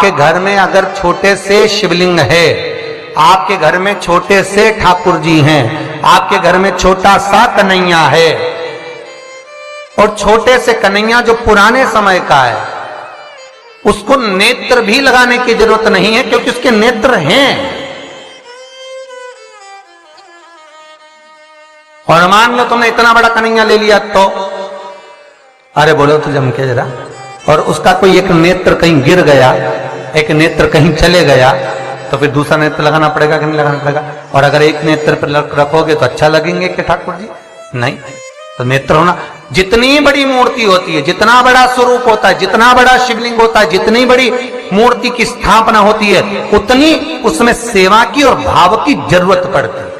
आपके घर में अगर छोटे से शिवलिंग है, आपके घर में छोटे से ठाकुर जी हैं, आपके घर में छोटा सा कन्हैया है, और छोटे से कन्हैया जो पुराने समय का है, उसको नेत्र भी लगाने की जरूरत नहीं है क्योंकि उसके नेत्र हैं। और मान लो तुमने इतना बड़ा कन्हैया ले लिया तो, अरे बोलो तो जम के जरा, और उसका कोई एक नेत्र कहीं गिर गया, एक नेत्र कहीं चले गया, तो फिर दूसरा नेत्र लगाना पड़ेगा कि नहीं लगाना पड़ेगा? और अगर एक नेत्र पर रखोगे तो अच्छा लगेंगे कि ठाकुर जी? नहीं। तो नेत्र होना, जितनी बड़ी मूर्ति होती है, जितना बड़ा स्वरूप होता है, जितना बड़ा शिवलिंग होता है, जितनी बड़ी मूर्ति की स्थापना होती है, उतनी उसमें सेवा की और भाव की जरूरत पड़ती है।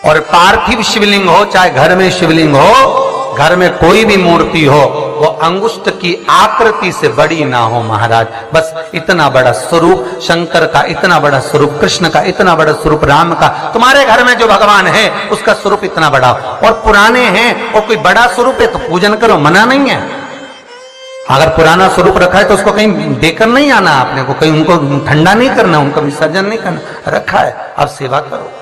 और पार्थिव शिवलिंग हो, चाहे घर में शिवलिंग हो, घर में कोई भी मूर्ति हो, वो अंगुष्ठ की आकृति से बड़ी ना हो महाराज। बस इतना बड़ा स्वरूप शंकर का, इतना बड़ा स्वरूप कृष्ण का, इतना बड़ा स्वरूप राम का, तुम्हारे घर में जो भगवान है उसका स्वरूप इतना बड़ा हो। और पुराने हैं और कोई बड़ा स्वरूप है तो पूजन करो, मना नहीं है। अगर पुराना स्वरूप रखा है तो उसको कहीं देकर नहीं आना, आपने को कहीं उनको ठंडा नहीं करना, उनका विसर्जन नहीं करना, रखा है अब सेवा करो।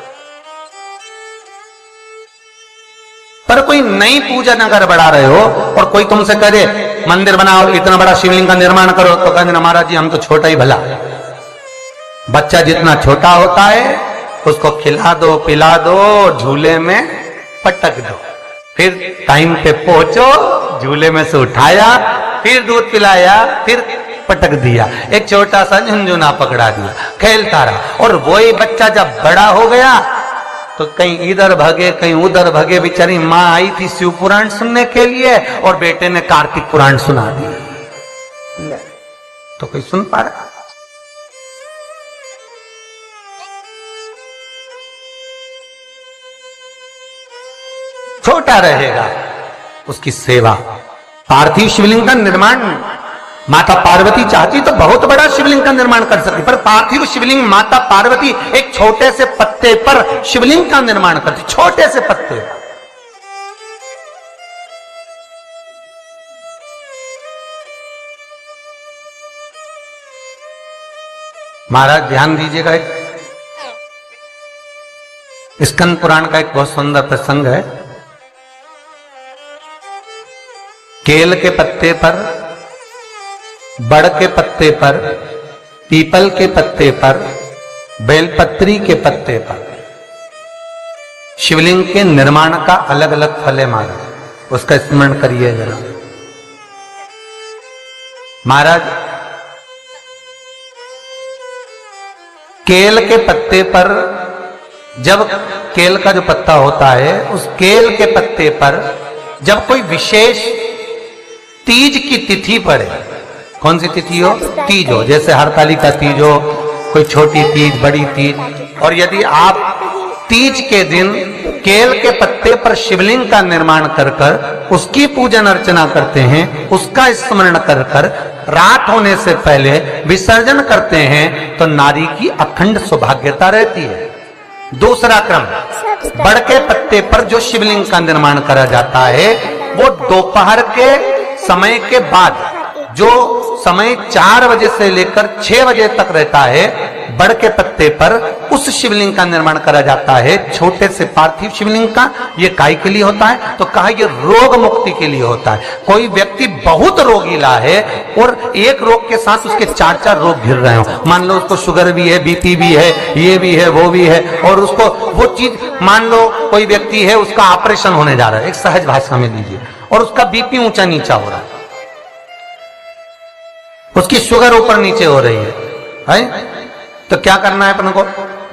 पर कोई नई पूजन अगर बढ़ा रहे हो और कोई तुमसे करे मंदिर बनाओ, इतना बड़ा शिवलिंग का निर्माण करो, तो कहते ना महाराज जी हम तो छोटा ही भला। बच्चा जितना छोटा होता है उसको खिला दो, पिला दो, झूले में पटक दो, फिर टाइम पे पहुंचो, झूले में से उठाया, फिर दूध पिलाया, फिर पटक दिया, एक छोटा सा झुनझुना पकड़ा दिया, खेलता रहा। और वही बच्चा जब बड़ा हो गया तो कहीं इधर भगे कहीं उधर भगे, बेचारी माँ आई थी शिव पुराण सुनने के लिए और बेटे ने कार्तिक पुराण सुना दिया, तो कोई सुन पा रहा? छोटा रहेगा उसकी सेवा। पार्थिव शिवलिंग का निर्माण माता पार्वती चाहती तो बहुत बड़ा शिवलिंग का निर्माण कर सकती, पर पार्थिव शिवलिंग माता पार्वती एक छोटे से पत्ते पर शिवलिंग का निर्माण करती, छोटे से पत्ते पर। महाराज ध्यान दीजिएगा, स्कंद पुराण का एक बहुत सुंदर प्रसंग है। केल के पत्ते पर, बड़ के पत्ते पर, पीपल के पत्ते पर, बेलपत्री के पत्ते पर शिवलिंग के निर्माण का अलग अलग फल है महाराज, उसका स्मरण करिए जरा। महाराज केल के पत्ते पर, जब केल का जो पत्ता होता है उस केल के पत्ते पर जब कोई विशेष तीज की तिथि पड़े, कौन सी तिथि हो? तीज हो, जैसे हरतालिका तीज हो, कोई छोटी तीज, बड़ी तीज, और यदि आप तीज के दिन केल के पत्ते पर शिवलिंग का निर्माण कर कर उसकी पूजन अर्चना करते हैं, उसका स्मरण कर कर रात होने से पहले विसर्जन करते हैं, तो नारी की अखंड सौभाग्यता रहती है। दूसरा क्रम, बड़ के पत्ते पर जो शिवलिंग का निर्माण करा जाता है वो दोपहर के समय के बाद, जो समय 4 बजे से लेकर 6 बजे तक रहता है, बड़ के पत्ते पर उस शिवलिंग का निर्माण करा जाता है, छोटे से पार्थिव शिवलिंग का। ये काय के लिए होता है? तो कहा ये रोग मुक्ति के लिए होता है। कोई व्यक्ति बहुत रोगीला है और एक रोग के साथ उसके 4 रोग घिर रहे हो, मान लो उसको शुगर भी है, बीपी भी है, ये भी है, वो भी है, और उसको वो चीज, मान लो कोई व्यक्ति है उसका ऑपरेशन होने जा रहा है, एक सहज भाषा में लीजिए, और उसका बीपी ऊंचा नीचा हो रहा है, उसकी शुगर ऊपर नीचे हो रही है, तो क्या करना है अपन को?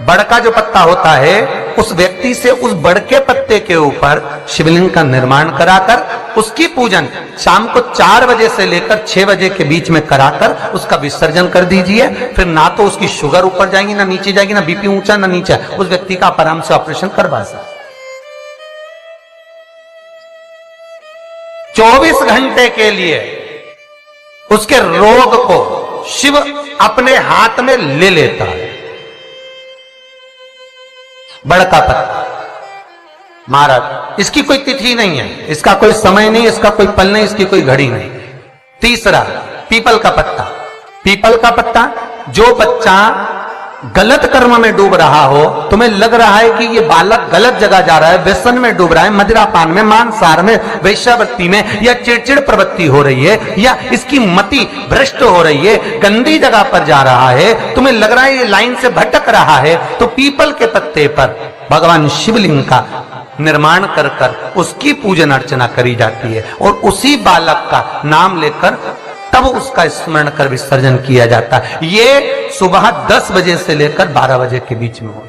बड़ का जो पत्ता होता है उस व्यक्ति से उस बड़ के पत्ते के ऊपर शिवलिंग का निर्माण कराकर उसकी पूजन शाम को 4 बजे से लेकर 6 बजे के बीच में कराकर उसका विसर्जन कर दीजिए। फिर ना तो उसकी शुगर ऊपर जाएगी ना नीचे जाएगी, ना बीपी ऊंचा ना नीचा, उस व्यक्ति का आराम से ऑपरेशन करवा सकते। 24 घंटे के लिए उसके रोग को शिव अपने हाथ में ले लेता है। बड़ का पत्ता महाराज, इसकी कोई तिथि नहीं है, इसका कोई समय नहीं, इसका कोई पल नहीं, इसकी कोई घड़ी नहीं। तीसरा, पीपल का पत्ता, पीपल का पत्ता। जो बच्चा गलत कर्म में डूब रहा हो, तुम्हें लग रहा है कि ये बालक गलत जगह जा रहा है, व्यसन में डूब रहा है, मदिरापान में, मांसाहार में, वेश्यावृत्ति में, या चिड़चिड़ प्रवृत्ति हो रही है, या इसकी मति भ्रष्ट हो रही है, गंदी जगह पर जा रहा है, तुम्हें लग रहा है ये लाइन से भटक रहा है, तो पीपल के पत्ते पर भगवान शिवलिंग का निर्माण कर कर उसकी पूजन अर्चना करी जाती है, और उसी बालक का नाम लेकर तब उसका स्मरण कर विसर्जन किया जाता है। ये सुबह 10 बजे से लेकर 12 बजे के बीच में हो,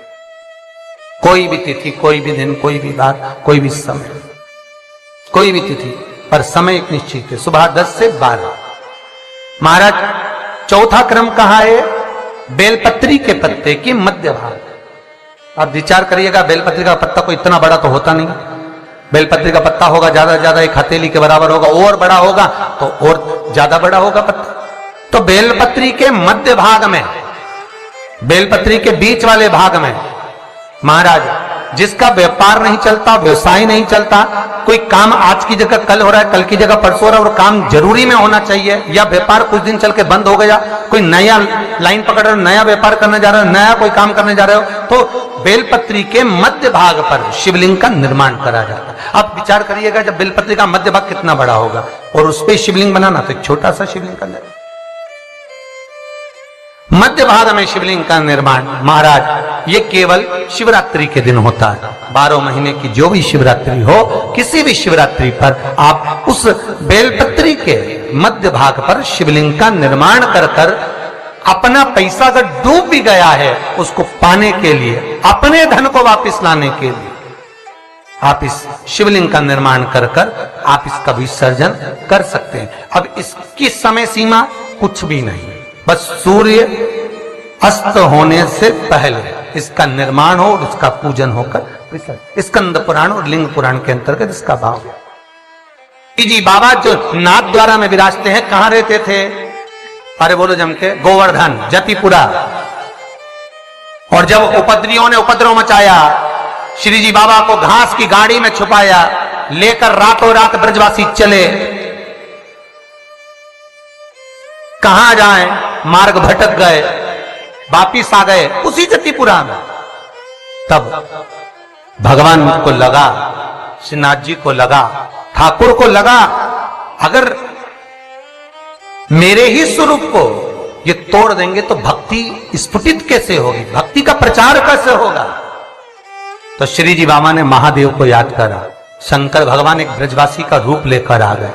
कोई भी तिथि, कोई भी दिन, कोई भी बार, कोई भी समय, कोई भी तिथि पर समय एक निश्चित है, सुबह 10 से 12। महाराज चौथा क्रम कहा है? बेलपत्री के पत्ते की मध्य भाग। आप विचार करिएगा, बेलपत्री का पत्ता कोई इतना बड़ा तो होता नहीं, बेलपत्री का पत्ता होगा ज्यादा से ज्यादा एक हथेली के बराबर होगा, और बड़ा होगा तो और ज्यादा बड़ा होगा पत्ता। तो बेलपत्री के मध्य भाग में, बेलपत्री के बीच वाले भाग में महाराज जिसका व्यापार नहीं चलता, व्यवसाय नहीं चलता, कोई काम आज की जगह कल हो रहा है, कल की जगह परसों हो रहा है, और काम जरूरी में होना चाहिए, या व्यापार कुछ दिन चल के बंद हो गया, कोई नया लाइन पकड़ रहे हो, नया व्यापार करने जा रहे हो, नया कोई काम करने जा रहे हो, तो बेलपत्री के मध्य भाग पर शिवलिंग का निर्माण करा जाता है। आप विचार करिएगा, जब बेलपत्री का मध्य भाग कितना बड़ा होगा, और उस पर शिवलिंग बनाना, तो एक छोटा सा शिवलिंग का निर्माण। मध्य भाग में शिवलिंग का निर्माण महाराज ये केवल शिवरात्रि के दिन होता है। 12 महीने की जो भी शिवरात्रि हो, किसी भी शिवरात्रि पर आप उस बेलपत्री के मध्य भाग पर शिवलिंग का निर्माण कर कर अपना पैसा अगर डूब भी गया है, उसको पाने के लिए, अपने धन को वापस लाने के लिए आप इस शिवलिंग का निर्माण कर कर आप इसका विसर्जन कर सकते हैं। अब इसकी समय सीमा कुछ भी नहीं, बस सूर्य अस्त होने से पहले इसका निर्माण हो और इसका पूजन होकर स्कंद पुराण और लिंग पुराण के अंतर्गत इसका भाव है। जी बाबा जो नाथ द्वारा में विराजते हैं, कहां रहते थे? अरे बोलो जम के, गोवर्धन, जतिपुरा। और जब उपद्रवियों ने उपद्रव मचाया, श्री जी बाबा को घास की गाड़ी में छुपाया, लेकर रातों रात ब्रजवासी चले। कहां जाएं, मार्ग भटक गए, वापिस आ गए उसी जतिपुरा में। तब भगवान को लगा, श्रीनाथ जी को लगा, ठाकुर को लगा, अगर मेरे ही स्वरूप को ये तोड़ देंगे तो भक्ति स्फुटित कैसे होगी, भक्ति का प्रचार कैसे होगा? तो श्री जी बाबा ने महादेव को याद करा। शंकर भगवान एक ब्रजवासी का रूप लेकर आ गए,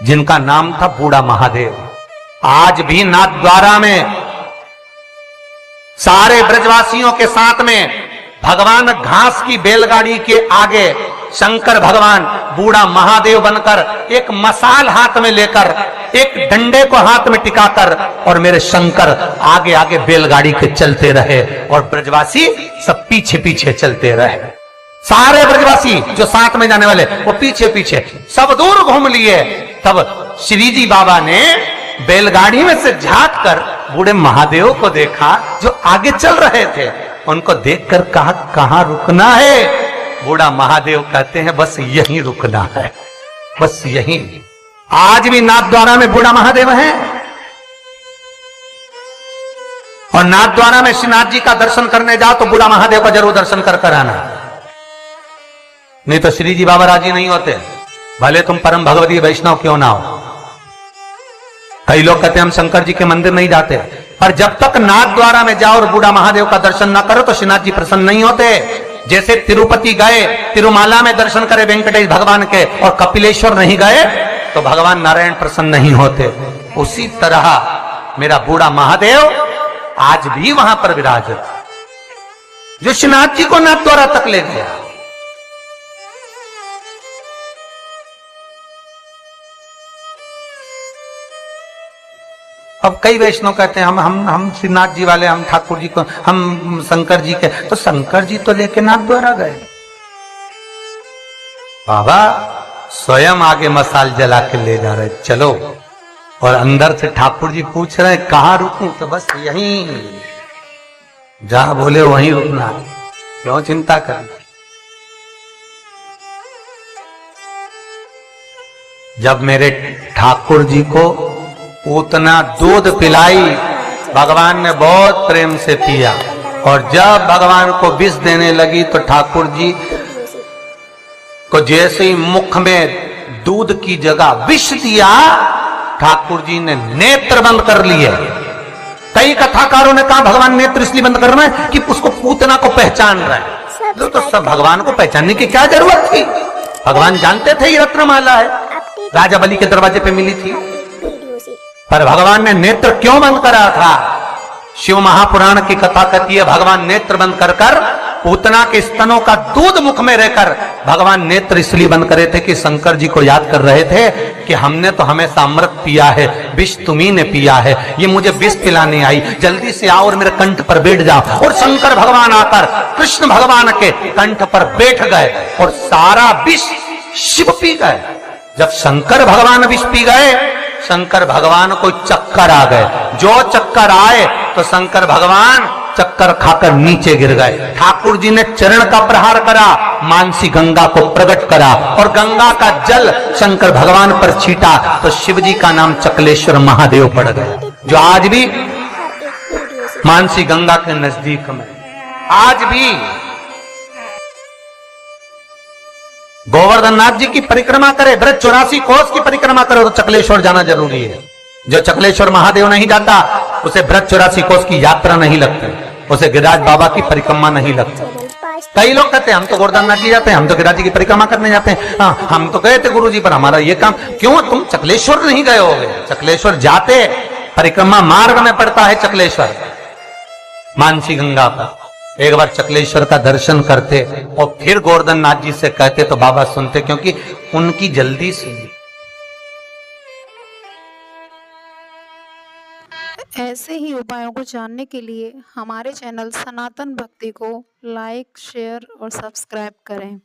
जिनका नाम था बूढ़ा महादेव। आज भी नाथ द्वारा में सारे ब्रजवासियों के साथ में भगवान घास की बैलगाड़ी के आगे शंकर भगवान बूढ़ा महादेव बनकर एक मसाल हाथ में लेकर, एक डंडे को हाथ में टिकाकर, और मेरे शंकर आगे आगे बैलगाड़ी के चलते रहे और ब्रजवासी सब पीछे पीछे चलते रहे। सारे ब्रजवासी जो साथ में जाने वाले वो पीछे पीछे सब दूर घूम लिए। तब श्री जी बाबा ने बैलगाड़ी में से झांक कर बूढ़े महादेव को देखा जो आगे चल रहे थे। उनको देखकर कहा, कहां रुकना है? बूढ़ा महादेव कहते हैं, बस यहीं रुकना है, बस यहीं। आज भी नाथ द्वारा में बूढ़ा महादेव है, और नाथ द्वारा में श्रीनाथ जी का दर्शन करने जाओ तो बूढ़ा महादेव का जरूर दर्शन कर कर आना, नहीं तो श्री जी बाबा राजी नहीं होते, भले तुम परम भगवती वैष्णव क्यों ना हो। कई लोग कहते हैं हम शंकर जी के मंदिर नहीं जाते, पर जब तक नाथ द्वारा में जाओ और बूढ़ा महादेव का दर्शन ना करो तो श्रीनाथ जी प्रसन्न नहीं होते। जैसे तिरुपति गए, तिरुमाला में दर्शन करे वेंकटेश भगवान के, और कपिलेश्वर नहीं गए तो भगवान नारायण प्रसन्न नहीं होते। उसी तरह मेरा बूढ़ा महादेव आज भी वहां पर विराजत, जो श्रीनाथ जी को नाथ द्वारा तक ले गया। अब कई वैष्णव कहते हैं हम श्रीनाथ जी वाले, हम ठाकुर जी को, हम शंकर जी के, तो शंकर जी तो लेके नाथ द्वारा गए। बाबा स्वयं आगे मसाल जला के ले जा रहे, चलो। और अंदर से ठाकुर जी पूछ रहे कहां रुकूं, तो बस यहीं, जहां बोले वहीं रुकना, क्यों चिंता करना। जब मेरे ठाकुर जी को पूतना दूध पिलाई, भगवान ने बहुत प्रेम से पिया। और जब भगवान को विष देने लगी तो ठाकुर जी को जैसे ही मुख में दूध की जगह विष दिया, ठाकुर जी ने नेत्र बंद कर लिए। कई कथाकारों ने कहा भगवान नेत्र इसलिए बंद कर रहे हैं कि उसको पूतना को पहचान रहा है। तो सब भगवान को पहचानने की क्या जरूरत थी? भगवान जानते थे ये रत्नमाला है, राजा बलि के दरवाजे पे मिली थी। पर भगवान ने नेत्र क्यों बंद करा था? शिव महापुराण की कथा कहती है भगवान नेत्र बंद कर कर पूतना के स्तनों का दूध मुख में रहकर भगवान नेत्र इसलिए बंद करे थे कि शंकर जी को याद कर रहे थे कि हमने तो हमेशा अमृत पिया है, विष तुम्ही ने पिया है, ये मुझे विष पिलाने आई, जल्दी से आओ और मेरे कंठ पर बैठ जाओ। और शंकर भगवान आकर कृष्ण भगवान के कंठ पर बैठ गए और सारा विष शिव पी गए। जब शंकर भगवान विष पी गए, शंकर भगवान को चक्कर आ गए। जो चक्कर आए तो शंकर भगवान चक्कर खाकर नीचे गिर गए। ठाकुर जी ने चरण का प्रहार करा, मानसी गंगा को प्रकट करा और गंगा का जल शंकर भगवान पर छीटा तो शिव जी का नाम चकलेश्वर महादेव पड़ गया, जो आज भी मानसी गंगा के नजदीक में। आज भी गोवर्धन नाथ जी की परिक्रमा करे, ब्रज 84 कोस की परिक्रमा करे तो चकलेश्वर जाना जरूरी है। जो चकलेश्वर महादेव नहीं जाता उसे ब्रज 84 कोस की यात्रा नहीं लगती, उसे गिरिराज बाबा की परिक्रमा नहीं लगती। कई लोग कहते हैं हम तो गोवर्धन नाथ जी जाते हैं, हम तो गिरिराज जी की परिक्रमा करने जाते हैं। हाँ, हम तो गए थे गुरु जी पर हमारा ये काम। क्यों तुम चकलेश्वर नहीं गए होगे? चकलेश्वर जाते, परिक्रमा मार्ग में पड़ता है चकलेश्वर मानसी गंगा का। एक बार चकलेश्वर का दर्शन करते और फिर गोवर्धन नाथ जी से कहते तो बाबा सुनते, क्योंकि उनकी जल्दी सुनी। ऐसे ही उपायों को जानने के लिए हमारे चैनल सनातन भक्ति को लाइक, शेयर और सब्सक्राइब करें।